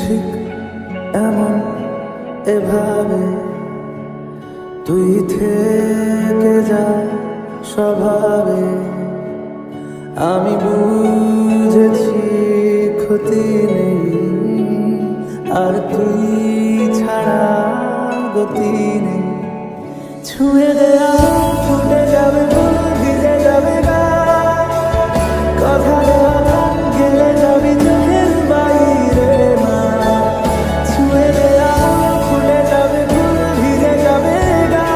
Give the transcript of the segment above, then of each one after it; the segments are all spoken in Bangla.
ঠিক এমন এভাবে তুই থেকে যা স্বভাবে। আমি বুঝেছি ক্ষতি নেই, আর তুই ছাড়া গতি নেই। ছুঁয়ে দেয়া ফুটে যাবে ফুল, ভিজে যাবে গা, কথা দেওয়া গান গেলে যাবি চোখের বাইরে মা। ছুঁয়ে দেয়া ফুটে যাবে ফুল, ভিজে যাবে গা,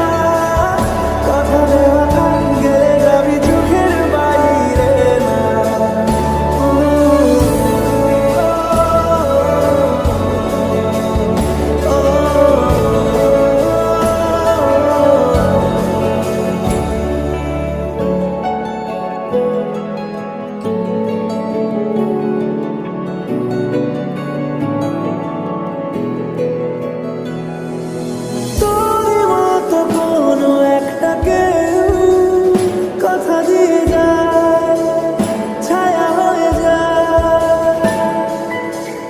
কথা দেওয়া গান গেলে যাবি চোখের বাইরে মা। তোরই মতো কোনো একটা কেউ কথা দিয়ে যায়, ছায়া হয়ে যায়।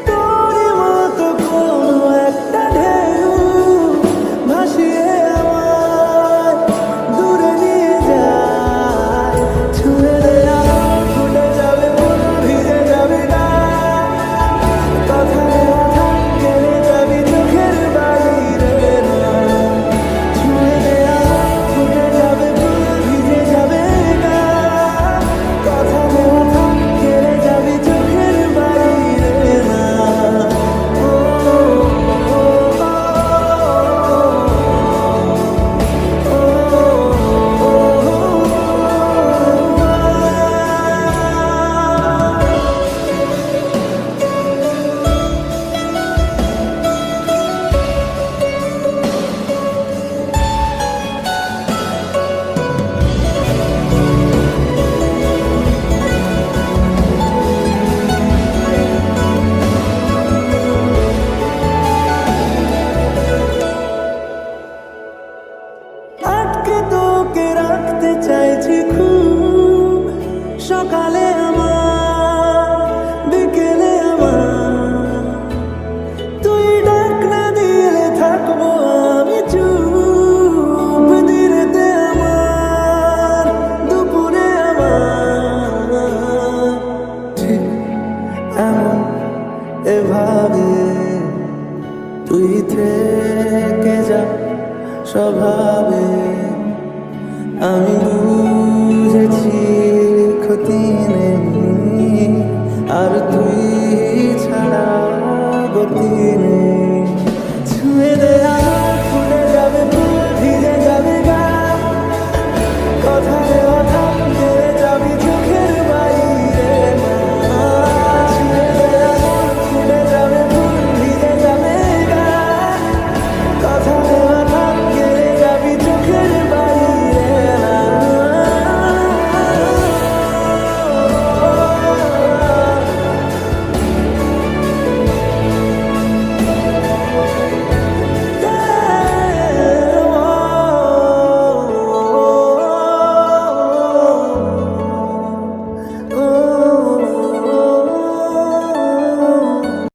তোরই মতো কোনো একটা ঢেউ ভাসিয়ে আমায় দূরে নিয়ে যায়। ছুঁয়ে দেয়া ফুটে যাবে ফুল, ভিজে যাবে গা, কথা দেওয়া গান গেলে যাবি চোখের বাইরে না। ছুঁয়ে দেয়া ফুটে যাবে ফুল, ভিজে যাবে গা, কথা দেওয়া গান গেলে যাবি চোখের বাইরে না। আটকে তোকে রাখতে চাইছি খুব, সকালে আমার বিকেলে আমার। তুই ডাক না দিলে থাকবো আমি চুপ, দিনেতে আমার দুপুরে আমার। ঠিক এমন এভাবে তুই থেকে যা স্বভাবে। আমি বুঝেছি ক্ষতি নেই, আর তুই ছাড়া গতি